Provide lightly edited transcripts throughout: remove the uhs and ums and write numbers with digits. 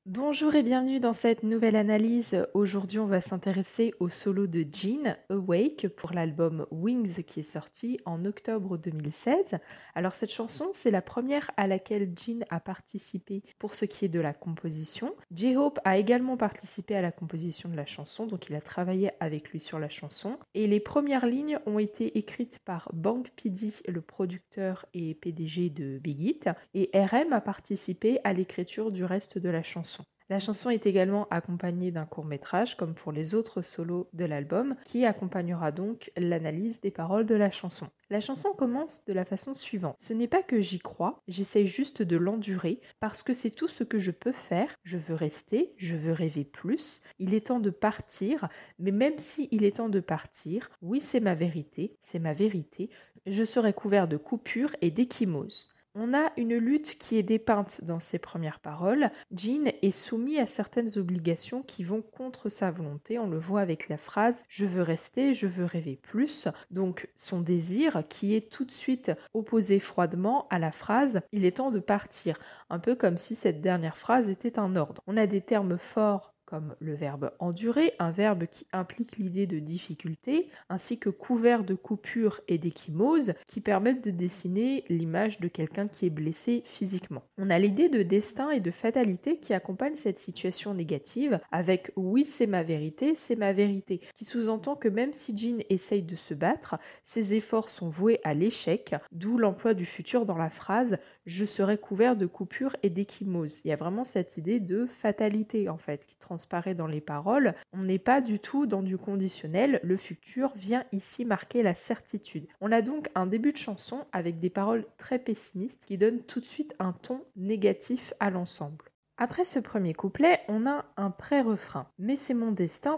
Bonjour et bienvenue dans cette nouvelle analyse. Aujourd'hui, on va s'intéresser au solo de Jean, Awake, pour l'album Wings qui est sorti en octobre 2016. Alors cette chanson, c'est la première à laquelle Jean a participé pour ce qui est de la composition. J-Hope a également participé à la composition de la chanson, donc il a travaillé avec lui sur la chanson. Et les premières lignes ont été écrites par Bank P.D., le producteur et PDG de Big Hit, et RM a participé à l'écriture du reste de la chanson. La chanson est également accompagnée d'un court-métrage, comme pour les autres solos de l'album, qui accompagnera donc l'analyse des paroles de la chanson. La chanson commence de la façon suivante. Ce n'est pas que j'y crois, j'essaye juste de l'endurer, parce que c'est tout ce que je peux faire. Je veux rester, je veux rêver plus. Il est temps de partir, mais même si il est temps de partir, oui, c'est ma vérité, je serai couvert de coupures et d'échymoses. On a une lutte qui est dépeinte dans ses premières paroles. Jean est soumis à certaines obligations qui vont contre sa volonté. On le voit avec la phrase « je veux rester, je veux rêver plus ». Donc son désir qui est tout de suite opposé froidement à la phrase « il est temps de partir ». Un peu comme si cette dernière phrase était un ordre. On a des termes forts comme le verbe endurer, un verbe qui implique l'idée de difficulté, ainsi que couvert de coupures et d'échymoses qui permettent de dessiner l'image de quelqu'un qui est blessé physiquement. On a l'idée de destin et de fatalité qui accompagne cette situation négative avec oui c'est ma vérité, qui sous-entend que même si Jean essaye de se battre, ses efforts sont voués à l'échec, d'où l'emploi du futur dans la phrase je serai couvert de coupures et d'échymoses. Il y a vraiment cette idée de fatalité en fait qui transparaît dans les paroles. On n'est pas du tout dans du conditionnel, le futur vient ici marquer la certitude. On a donc un début de chanson avec des paroles très pessimistes qui donnent tout de suite un ton négatif à l'ensemble. Après ce premier couplet, on a un pré-refrain. Mais c'est mon destin,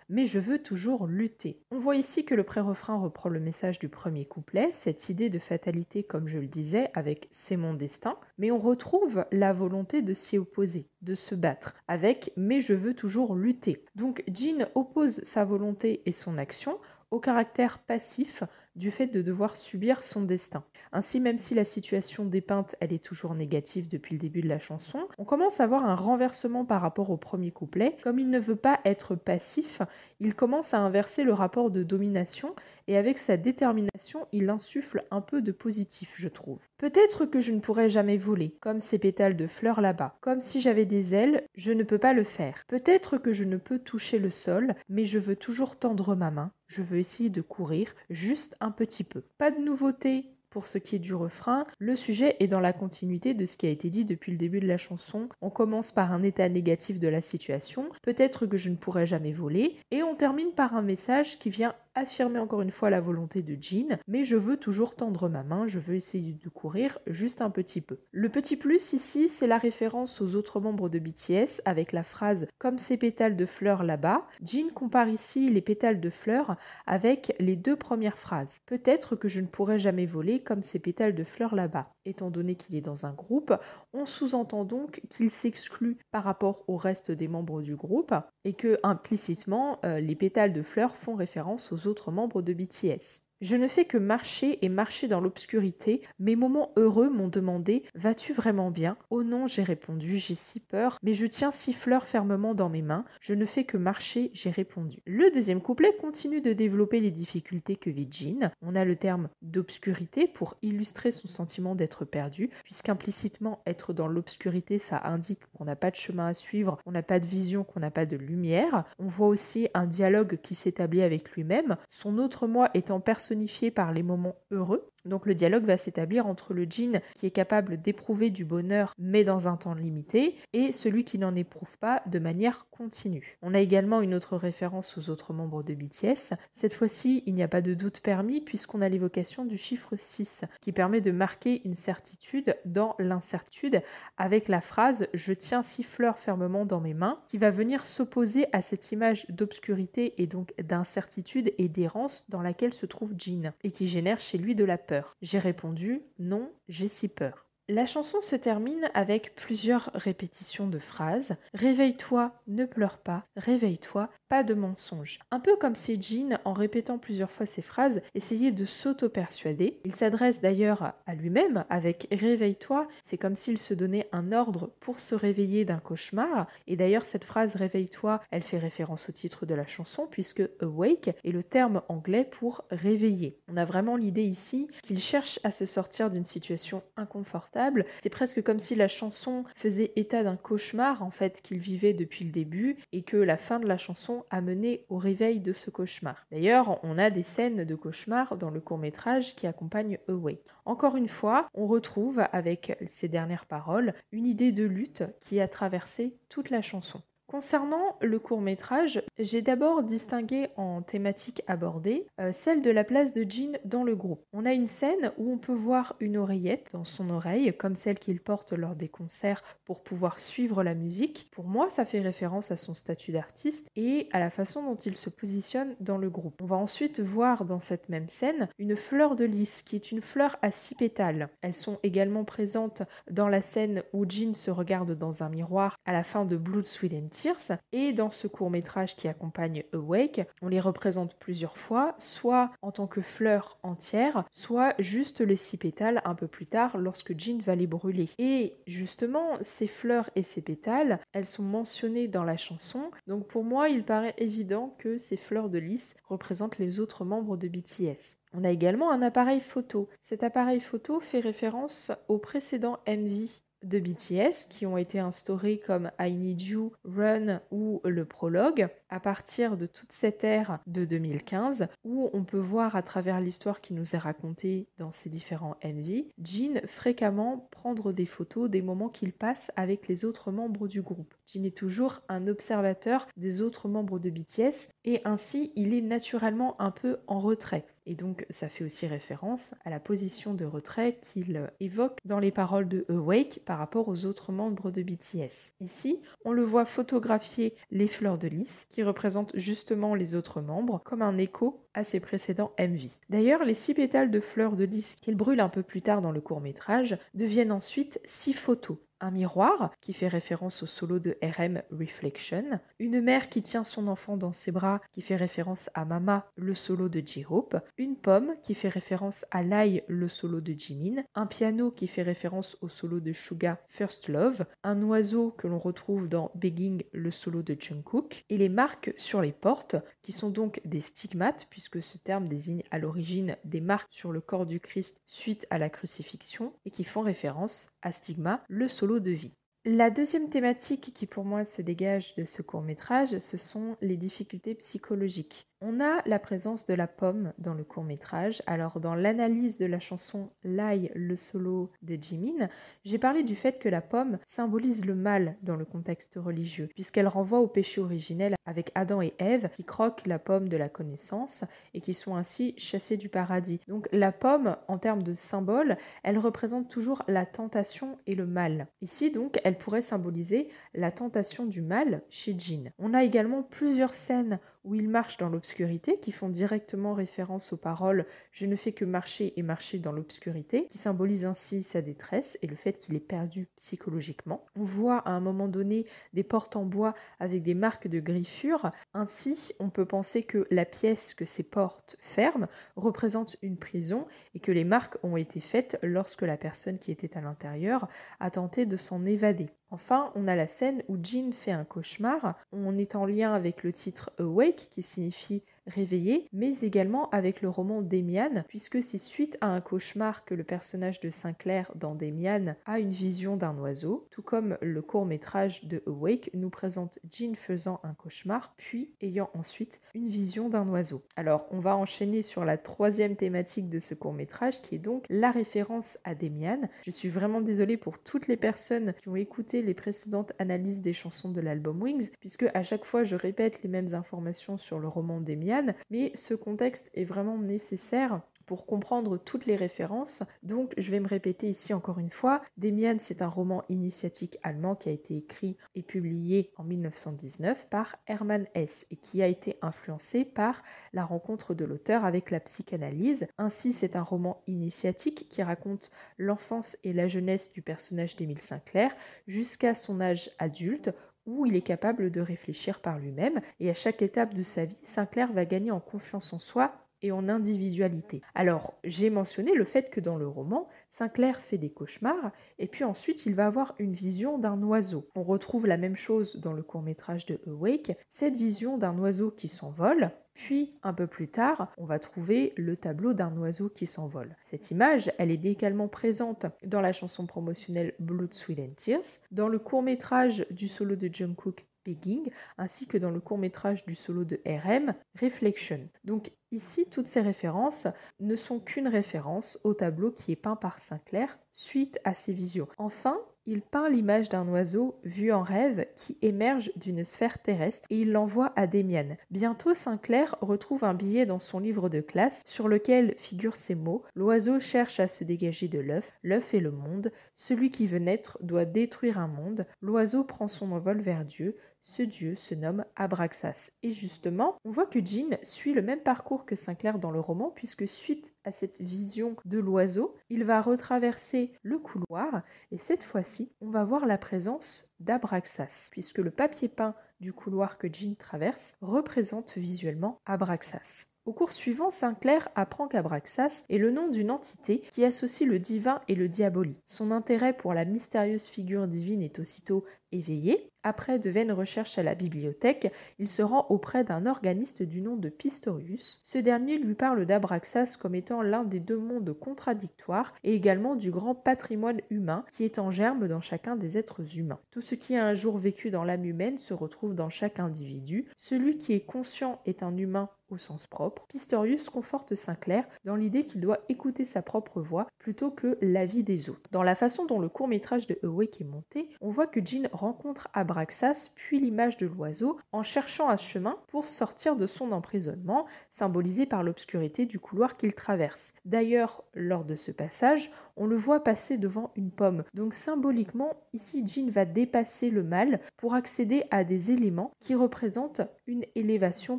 mais je veux toujours lutter. On voit ici que le pré-refrain reprend le message du premier couplet, cette idée de fatalité comme je le disais avec c'est mon destin, mais on retrouve la volonté de s'y opposer, de se battre, avec mais je veux toujours lutter. Donc Jean oppose sa volonté et son action au caractère passif du fait de devoir subir son destin. Ainsi, même si la situation dépeinte, elle est toujours négative depuis le début de la chanson, on commence à voir un renversement par rapport au premier couplet. Comme il ne veut pas être passif, il commence à inverser le rapport de domination et avec sa détermination, il insuffle un peu de positif, je trouve. Peut-être que je ne pourrai jamais voler, comme ces pétales de fleurs là-bas. Comme si j'avais des ailes, je ne peux pas le faire. Peut-être que je ne peux toucher le sol, mais je veux toujours tendre ma main. Je veux essayer de courir juste un petit peu. Pas de nouveauté pour ce qui est du refrain, le sujet est dans la continuité de ce qui a été dit depuis le début de la chanson. On commence par un état négatif de la situation, peut-être que je ne pourrai jamais voler, et on termine par un message qui vient affirmer encore une fois la volonté de Jean, mais je veux toujours tendre ma main, je veux essayer de courir juste un petit peu. Le petit plus ici, c'est la référence aux autres membres de BTS avec la phrase « comme ces pétales de fleurs là-bas ». Jean compare ici les pétales de fleurs avec les deux premières phrases. Peut-être que je ne pourrai jamais voler comme ces pétales de fleurs là-bas. Étant donné qu'il est dans un groupe, on sous-entend donc qu'il s'exclut par rapport au reste des membres du groupe et que implicitement les pétales de fleurs font référence aux autres membres de BTS. Je ne fais que marcher et marcher dans l'obscurité. Mes moments heureux m'ont demandé « Vas-tu vraiment bien ?» Oh non, j'ai répondu, j'ai si peur, mais je tiens six fleurs fermement dans mes mains. Je ne fais que marcher, j'ai répondu. Le deuxième couplet continue de développer les difficultés que vit Jean. On a le terme d'obscurité pour illustrer son sentiment d'être perdu, puisqu'implicitement être dans l'obscurité, ça indique qu'on n'a pas de chemin à suivre, on n'a pas de vision, qu'on n'a pas de lumière. On voit aussi un dialogue qui s'établit avec lui-même, son autre moi étant personnifié par les moments heureux. Donc le dialogue va s'établir entre le Jean qui est capable d'éprouver du bonheur mais dans un temps limité et celui qui n'en éprouve pas de manière continue. On a également une autre référence aux autres membres de BTS. Cette fois-ci, il n'y a pas de doute permis puisqu'on a l'évocation du chiffre 6 qui permet de marquer une certitude dans l'incertitude avec la phrase « Je tiens six fleurs fermement dans mes mains » qui va venir s'opposer à cette image d'obscurité et donc d'incertitude et d'errance dans laquelle se trouve Jean et qui génère chez lui de la peur. J'ai répondu « Non, j'ai si peur ». La chanson se termine avec plusieurs répétitions de phrases. Réveille-toi, ne pleure pas, réveille-toi, pas de mensonge. Un peu comme si Jean, en répétant plusieurs fois ces phrases, essayait de s'auto-persuader. Il s'adresse d'ailleurs à lui-même avec réveille-toi. C'est comme s'il se donnait un ordre pour se réveiller d'un cauchemar. Et d'ailleurs, cette phrase réveille-toi, elle fait référence au titre de la chanson puisque awake est le terme anglais pour réveiller. On a vraiment l'idée ici qu'il cherche à se sortir d'une situation inconfortable. C'est presque comme si la chanson faisait état d'un cauchemar en fait qu'il vivait depuis le début et que la fin de la chanson a mené au réveil de ce cauchemar. D'ailleurs, on a des scènes de cauchemar dans le court-métrage qui accompagnent Awake. Encore une fois, on retrouve avec ces dernières paroles une idée de lutte qui a traversé toute la chanson. Concernant le court-métrage, j'ai d'abord distingué en thématiques abordées celle de la place de Jean dans le groupe. On a une scène où on peut voir une oreillette dans son oreille, comme celle qu'il porte lors des concerts pour pouvoir suivre la musique. Pour moi, ça fait référence à son statut d'artiste et à la façon dont il se positionne dans le groupe. On va ensuite voir dans cette même scène une fleur de lys, qui est une fleur à 6 pétales. Elles sont également présentes dans la scène où Jean se regarde dans un miroir à la fin de Blood, Sweat and Tears. Et dans ce court-métrage qui accompagne Awake, on les représente plusieurs fois, soit en tant que fleurs entières, soit juste les 6 pétales un peu plus tard lorsque Jean va les brûler. Et justement, ces fleurs et ces pétales, elles sont mentionnées dans la chanson, donc pour moi, il paraît évident que ces fleurs de lys représentent les autres membres de BTS. On a également un appareil photo. Cet appareil photo fait référence au précédent MV de BTS qui ont été instaurés comme I Need You, Run ou le prologue à partir de toute cette ère de 2015 où on peut voir à travers l'histoire qui nous est racontée dans ces différents MV, Jin fréquemment prendre des photos des moments qu'il passe avec les autres membres du groupe. Jin est toujours un observateur des autres membres de BTS et ainsi il est naturellement un peu en retrait. Et donc ça fait aussi référence à la position de retrait qu'il évoque dans les paroles de Awake par rapport aux autres membres de BTS. Ici, on le voit photographier les fleurs de lys qui représentent justement les autres membres comme un écho à ses précédents MV. D'ailleurs, les 6 pétales de fleurs de lys qu'il brûle un peu plus tard dans le court-métrage deviennent ensuite 6 photos. Un miroir qui fait référence au solo de RM Reflection, une mère qui tient son enfant dans ses bras qui fait référence à Mama, le solo de J-Hope, une pomme qui fait référence à Lai, le solo de Jimin, un piano qui fait référence au solo de Suga, First Love, un oiseau que l'on retrouve dans Begging, le solo de Jungkook, et les marques sur les portes qui sont donc des stigmates puisque ce terme désigne à l'origine des marques sur le corps du Christ suite à la crucifixion et qui font référence à Stigma, le solo de vie. La deuxième thématique qui pour moi se dégage de ce court-métrage, ce sont les difficultés psychologiques. On a la présence de la pomme dans le court-métrage. Alors dans l'analyse de la chanson Lai, le solo de Jimin, j'ai parlé du fait que la pomme symbolise le mal dans le contexte religieux, puisqu'elle renvoie au péché originel avec Adam et Ève qui croquent la pomme de la connaissance et qui sont ainsi chassés du paradis. Donc la pomme, en termes de symbole, elle représente toujours la tentation et le mal. Ici donc, elle pourrait symboliser la tentation du mal chez Jin. On a également plusieurs scènes où il marche dans l'obscurité qui font directement référence aux paroles « Je ne fais que marcher et marcher dans l'obscurité » qui symbolise ainsi sa détresse et le fait qu'il est perdu psychologiquement. On voit à un moment donné des portes en bois avec des marques de griffures. Ainsi, on peut penser que la pièce que ces portes ferment représente une prison et que les marques ont été faites lorsque la personne qui était à l'intérieur a tenté de s'en évader. Enfin, on a la scène où Jin fait un cauchemar. On est en lien avec le titre Awake qui signifie réveillé, mais également avec le roman Demian, puisque c'est suite à un cauchemar que le personnage de Sinclair dans Demian a une vision d'un oiseau, tout comme le court-métrage de Awake nous présente Jin faisant un cauchemar, puis ayant ensuite une vision d'un oiseau. Alors, on va enchaîner sur la troisième thématique de ce court-métrage, qui est donc la référence à Demian. Je suis vraiment désolée pour toutes les personnes qui ont écouté les précédentes analyses des chansons de l'album Wings, puisque à chaque fois je répète les mêmes informations sur le roman Demian, mais ce contexte est vraiment nécessaire pour comprendre toutes les références. Donc, je vais me répéter ici encore une fois. Demian, c'est un roman initiatique allemand qui a été écrit et publié en 1919 par Hermann Hesse et qui a été influencé par la rencontre de l'auteur avec la psychanalyse. Ainsi, c'est un roman initiatique qui raconte l'enfance et la jeunesse du personnage d'Émile Sinclair jusqu'à son âge adulte où il est capable de réfléchir par lui-même et à chaque étape de sa vie, Sinclair va gagner en confiance en soi et en individualité. Alors, j'ai mentionné le fait que dans le roman, Sinclair fait des cauchemars et puis ensuite il va avoir une vision d'un oiseau. On retrouve la même chose dans le court-métrage de Awake, cette vision d'un oiseau qui s'envole. Puis, un peu plus tard, on va trouver le tableau d'un oiseau qui s'envole. Cette image, elle est également présente dans la chanson promotionnelle Blood, Sweat and Tears, dans le court-métrage du solo de Jungkook Begging, ainsi que dans le court-métrage du solo de RM, Reflection. Donc ici, toutes ces références ne sont qu'une référence au tableau qui est peint par Sinclair suite à ses visions. Enfin, il peint l'image d'un oiseau vu en rêve qui émerge d'une sphère terrestre et il l'envoie à Demian. Bientôt, Sinclair retrouve un billet dans son livre de classe sur lequel figurent ces mots: l'oiseau cherche à se dégager de l'œuf, l'œuf est le monde, celui qui veut naître doit détruire un monde, l'oiseau prend son envol vers Dieu, ce dieu se nomme Abraxas. Et justement, on voit que Jean suit le même parcours que Sinclair dans le roman, puisque suite à cette vision de l'oiseau, il va retraverser le couloir, et cette fois-ci, on va voir la présence d'Abraxas, puisque le papier peint du couloir que Jean traverse représente visuellement Abraxas. Au cours suivant, Sinclair apprend qu'Abraxas est le nom d'une entité qui associe le divin et le diabolique. Son intérêt pour la mystérieuse figure divine est aussitôt éveillé. Après de vaines recherches à la bibliothèque, il se rend auprès d'un organiste du nom de Pistorius. Ce dernier lui parle d'Abraxas comme étant l'un des deux mondes contradictoires et également du grand patrimoine humain qui est en germe dans chacun des êtres humains. Tout ce qui a un jour vécu dans l'âme humaine se retrouve dans chaque individu. Celui qui est conscient est un humain au sens propre. Pistorius conforte Sinclair dans l'idée qu'il doit écouter sa propre voix plutôt que l'avis des autres. Dans la façon dont le court-métrage de Awake est monté, on voit que Jean rencontre Abraxas puis l'image de l'oiseau en cherchant un chemin pour sortir de son emprisonnement, symbolisé par l'obscurité du couloir qu'il traverse. D'ailleurs, lors de ce passage, on le voit passer devant une pomme. Donc symboliquement, ici Jean va dépasser le mal pour accéder à des éléments qui représentent une élévation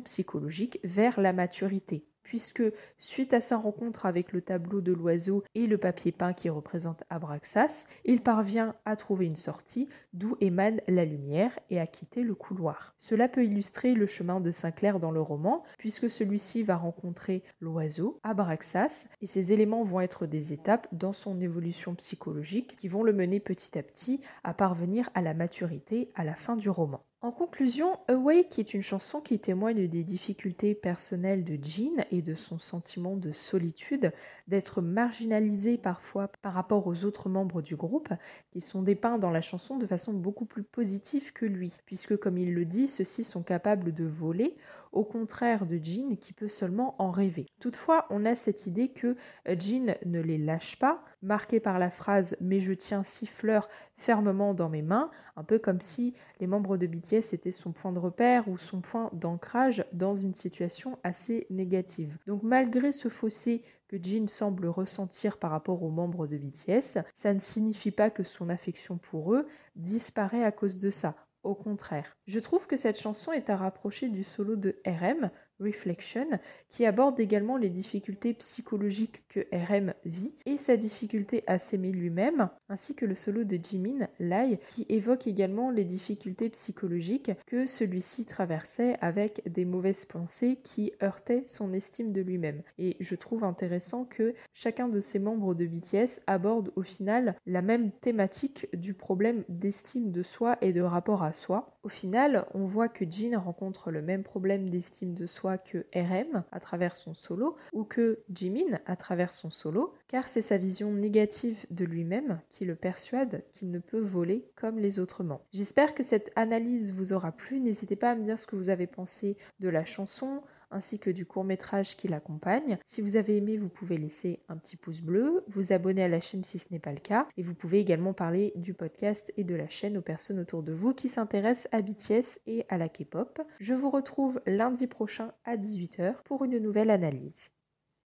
psychologique vers la maturité. Puisque suite à sa rencontre avec le tableau de l'oiseau et le papier peint qui représente Abraxas, il parvient à trouver une sortie d'où émane la lumière et à quitter le couloir. Cela peut illustrer le chemin de Sinclair dans le roman, puisque celui-ci va rencontrer l'oiseau, Abraxas, et ces éléments vont être des étapes dans son évolution psychologique qui vont le mener petit à petit à parvenir à la maturité à la fin du roman. En conclusion, Awake est une chanson qui témoigne des difficultés personnelles de Jean et de son sentiment de solitude, d'être marginalisé parfois par rapport aux autres membres du groupe, qui sont dépeints dans la chanson de façon beaucoup plus positive que lui, puisque comme il le dit, ceux-ci sont capables de voler, au contraire de Jean qui peut seulement en rêver. Toutefois, on a cette idée que Jean ne les lâche pas, marqué par la phrase « mais je tiens six fleurs fermement dans mes mains », un peu comme si les membres de BTS étaient son point de repère ou son point d'ancrage dans une situation assez négative. Donc malgré ce fossé que Jean semble ressentir par rapport aux membres de BTS, ça ne signifie pas que son affection pour eux disparaît à cause de ça. Au contraire. Je trouve que cette chanson est à rapprocher du solo de RM, Reflection, qui aborde également les difficultés psychologiques que RM vit et sa difficulté à s'aimer lui-même, ainsi que le solo de Jimin, Lai, qui évoque également les difficultés psychologiques que celui-ci traversait avec des mauvaises pensées qui heurtaient son estime de lui-même. Et je trouve intéressant que chacun de ces membres de BTS aborde au final la même thématique du problème d'estime de soi et de rapport à soi. Au final, on voit que Jin rencontre le même problème d'estime de soi que RM à travers son solo ou que Jimin à travers son solo, car c'est sa vision négative de lui-même qui le persuade qu'il ne peut voler comme les autres membres. J'espère que cette analyse vous aura plu. N'hésitez pas à me dire ce que vous avez pensé de la chanson ainsi que du court-métrage qui l'accompagne. Si vous avez aimé, vous pouvez laisser un petit pouce bleu, vous abonner à la chaîne si ce n'est pas le cas, et vous pouvez également parler du podcast et de la chaîne aux personnes autour de vous qui s'intéressent à BTS et à la K-pop. Je vous retrouve lundi prochain à 18h pour une nouvelle analyse.